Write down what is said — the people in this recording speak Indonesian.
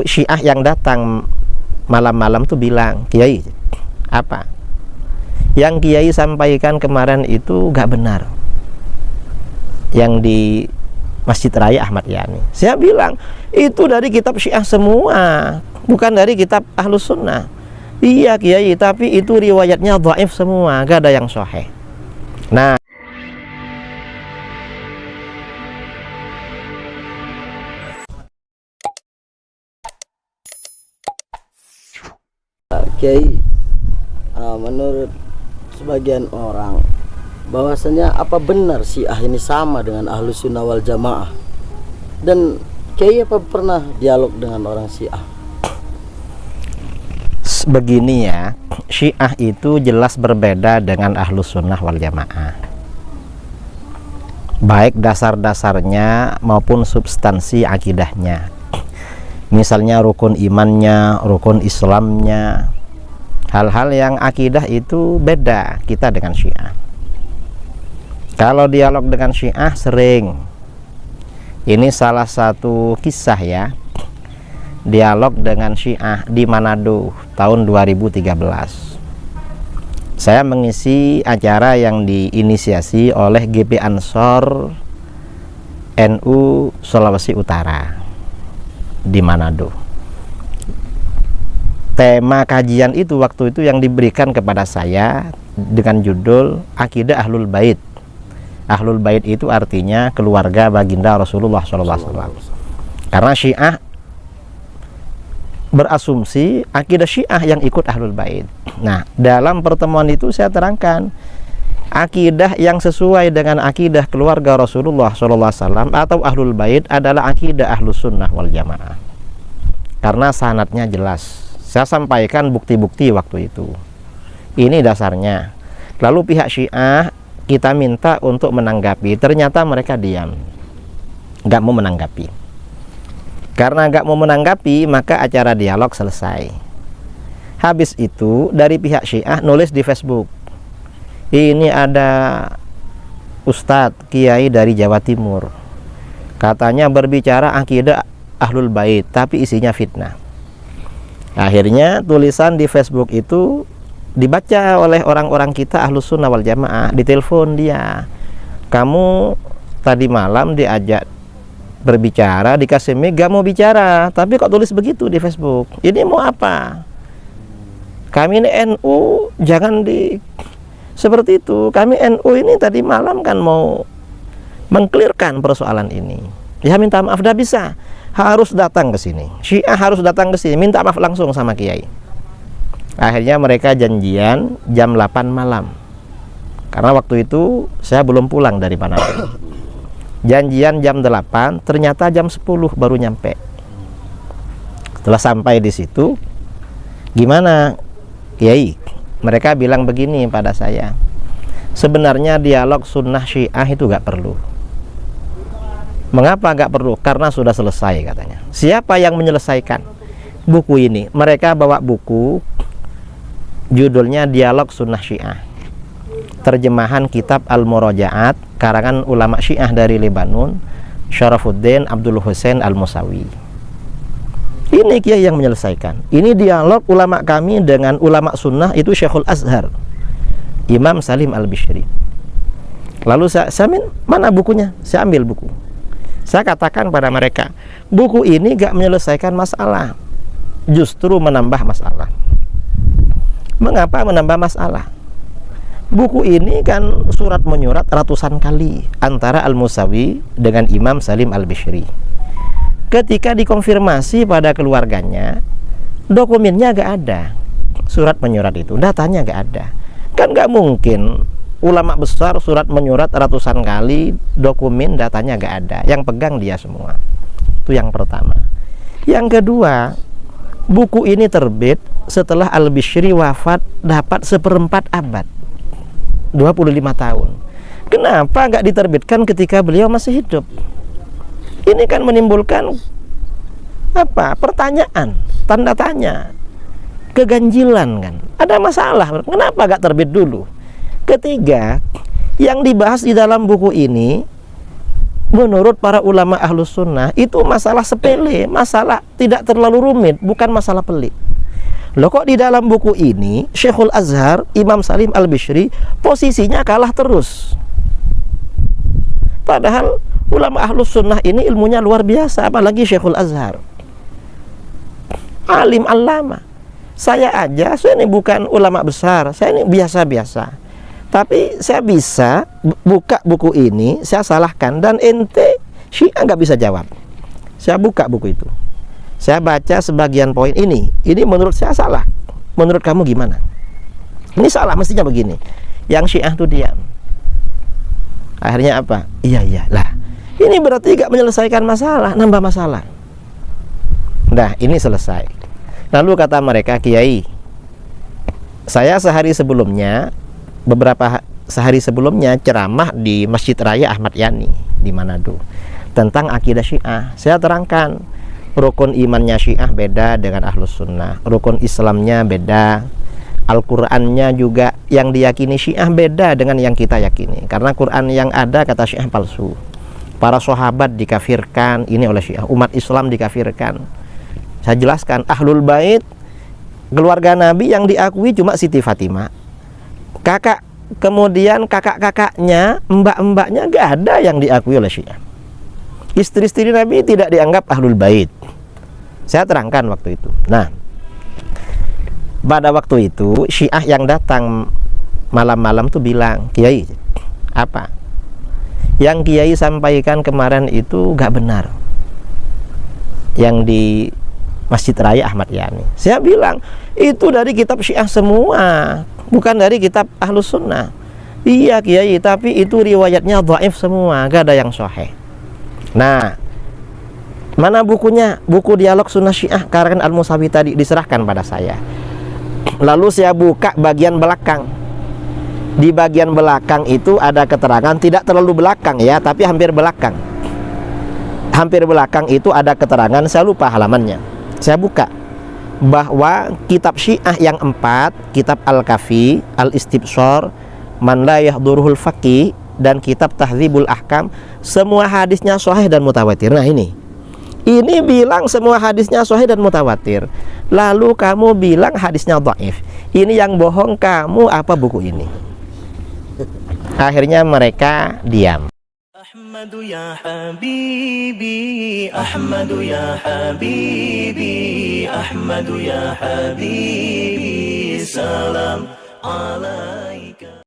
Syiah yang datang malam-malam tuh bilang, Kiai, apa yang Kiai sampaikan kemarin itu gak benar, yang di Masjid Raya Ahmad Yani. Saya bilang, itu dari kitab Syiah semua, bukan dari kitab Ahlus Sunnah. Iya Kiai, tapi itu riwayatnya dhaif semua, gak ada yang sahih. Nah, Kiai, menurut sebagian orang bahwasanya apa benar Syiah ini sama dengan Ahlus Sunnah wal Jamaah? Dan Kiai apa pernah dialog dengan orang Syiah? Begini ya, Syiah itu jelas berbeda dengan Ahlus Sunnah wal Jamaah, baik dasar-dasarnya maupun substansi akidahnya. Misalnya rukun imannya, rukun Islamnya, hal-hal yang akidah itu beda kita dengan Syiah. Kalau dialog dengan Syiah sering, ini salah satu kisah ya, dialog dengan Syiah di Manado tahun 2013. Saya mengisi acara yang diinisiasi oleh GP Ansor NU Sulawesi Utara di Manado. Tema kajian itu waktu itu yang diberikan kepada saya dengan judul Akidah Ahlul Bait. Ahlul Bait itu artinya keluarga baginda Rasulullah SAW. Karena Syiah berasumsi akidah Syiah yang ikut Ahlul Bait. Nah, dalam pertemuan itu saya terangkan akidah yang sesuai dengan akidah keluarga Rasulullah SAW atau Ahlul Bait adalah akidah Ahlus Sunnah wal Jamaah. Karena sanadnya jelas. Saya sampaikan bukti-bukti waktu itu. Ini dasarnya. Lalu pihak Syiah kita minta untuk menanggapi. Ternyata mereka diam, nggak mau menanggapi. Karena nggak mau menanggapi, maka acara dialog selesai. Habis itu dari pihak Syiah nulis di Facebook, ini ada Ustadz Kiai dari Jawa Timur, katanya berbicara akidah Ahlul Bait tapi isinya fitnah. Akhirnya tulisan di Facebook itu dibaca oleh orang-orang kita Ahlus Sunnah wal Jamaah. Ditelepon dia, kamu tadi malam diajak berbicara, dikasih mic gak mau bicara, tapi kok tulis begitu di Facebook, ini mau apa? Kami ini NU, jangan di seperti itu. Kami NU ini tadi malam kan mau mengklirkan persoalan ini. Ya minta maaf, dah bisa. Harus datang ke sini. Syiah harus datang ke sini, minta maaf langsung sama Kiai. Akhirnya mereka janjian jam 8 malam. Karena waktu itu saya belum pulang dari Manado. Janjian jam 8, ternyata jam 10 baru nyampe. Setelah sampai di situ, gimana Kiai? Mereka bilang begini pada saya, sebenarnya dialog sunnah Syiah itu gak perlu. Mengapa gak perlu? Karena sudah selesai katanya. Siapa yang menyelesaikan buku ini? Mereka bawa buku, judulnya Dialog Sunnah Syiah, terjemahan kitab Al-Murajaat karangan ulama Syiah dari Lebanon, Syarafuddin Abdul Hussein Al-Musawi. Ini Kiai yang menyelesaikan. Ini dialog ulama kami dengan ulama sunnah, itu Syekhul Azhar Imam Salim Al-Bishri. Lalu saya mana bukunya? Saya ambil buku. Saya katakan pada mereka, buku ini gak menyelesaikan masalah, justru menambah masalah. Mengapa menambah masalah? Buku ini kan surat menyurat ratusan kali antara Al-Musawi dengan Imam Salim Al-Bishri. Ketika dikonfirmasi pada keluarganya, dokumennya gak ada. Surat menyurat itu, datanya gak ada. Kan gak mungkin ulama besar surat menyurat ratusan kali, dokumen datanya gak ada. Yang pegang dia semua. Itu yang pertama. Yang kedua, buku ini terbit setelah Al-Bishri wafat dapat 1/4 abad, 25 tahun. Kenapa gak diterbitkan ketika beliau masih hidup? Ini kan menimbulkan apa? Pertanyaan, tanda tanya, keganjilan kan. Ada masalah, kenapa gak terbit dulu? Ketiga, yang dibahas di dalam buku ini menurut para ulama ahlus sunnah itu masalah sepele, masalah tidak terlalu rumit, bukan masalah pelik. Loh kok di dalam buku ini Syekhul Azhar Imam Salim Al-Bishri posisinya kalah terus, padahal ulama ahlus sunnah ini ilmunya luar biasa, apalagi Syekhul Azhar, alim allama. Saya ini bukan ulama besar, saya ini biasa-biasa, tapi saya bisa buka buku ini, saya salahkan, dan ente Syiah nggak bisa jawab. Saya buka buku itu, saya baca sebagian poin ini menurut saya salah, menurut kamu gimana? Ini salah, mestinya begini. Yang Syiah tuh diam. Akhirnya apa? Iya lah, ini berarti nggak menyelesaikan masalah, nambah masalah. Nah, ini selesai. Lalu kata mereka, Kiai, saya sehari sebelumnya ceramah di Masjid Raya Ahmad Yani di Manado tentang akidah Syiah. Saya terangkan rukun imannya Syiah beda dengan Ahlus Sunnah, rukun Islamnya beda, Al-Qur'annya juga yang diyakini Syiah beda dengan yang kita yakini, karena Quran yang ada kata Syiah palsu. Para sahabat dikafirkan ini oleh Syiah, umat Islam dikafirkan. Saya jelaskan, Ahlul Bait keluarga Nabi yang diakui cuma Siti Fatimah, kemudian kakak-kakaknya, mbak-mbaknya gak ada yang diakui oleh Syiah. Istri-istri Nabi tidak dianggap Ahlul Bait. Saya terangkan waktu itu. Nah, pada waktu itu Syiah yang datang malam-malam tuh bilang, Kiai, apa yang Kiai sampaikan kemarin itu gak benar, yang di Masjid Raya Ahmad Yani. Saya bilang, itu dari kitab Syiah semua, bukan dari kitab Ahlus Sunnah. Iya Kiai, tapi itu riwayatnya dhaif semua, gak ada yang sahih. Nah, mana bukunya? Buku Dialog Sunnah Syiah karangan Al-Musawi tadi diserahkan pada saya. Lalu saya buka bagian belakang. Di bagian belakang itu ada keterangan, tidak terlalu belakang ya, tapi hampir belakang. Hampir belakang itu ada keterangan, saya lupa halamannya. Saya buka bahwa kitab Syiah yang 4, kitab Al-Kafi, Al-Istibsar, Man la yahduruhul faqih, dan kitab Tahdzibul Ahkam, semua hadisnya sahih dan mutawatir. Nah, ini bilang semua hadisnya sahih dan mutawatir, lalu kamu bilang hadisnya dhaif. Ini yang bohong kamu apa buku ini? Akhirnya mereka diam. أحمد يا حبيبي أحمد يا حبيبي أحمد يا حبيبي سلام عليك.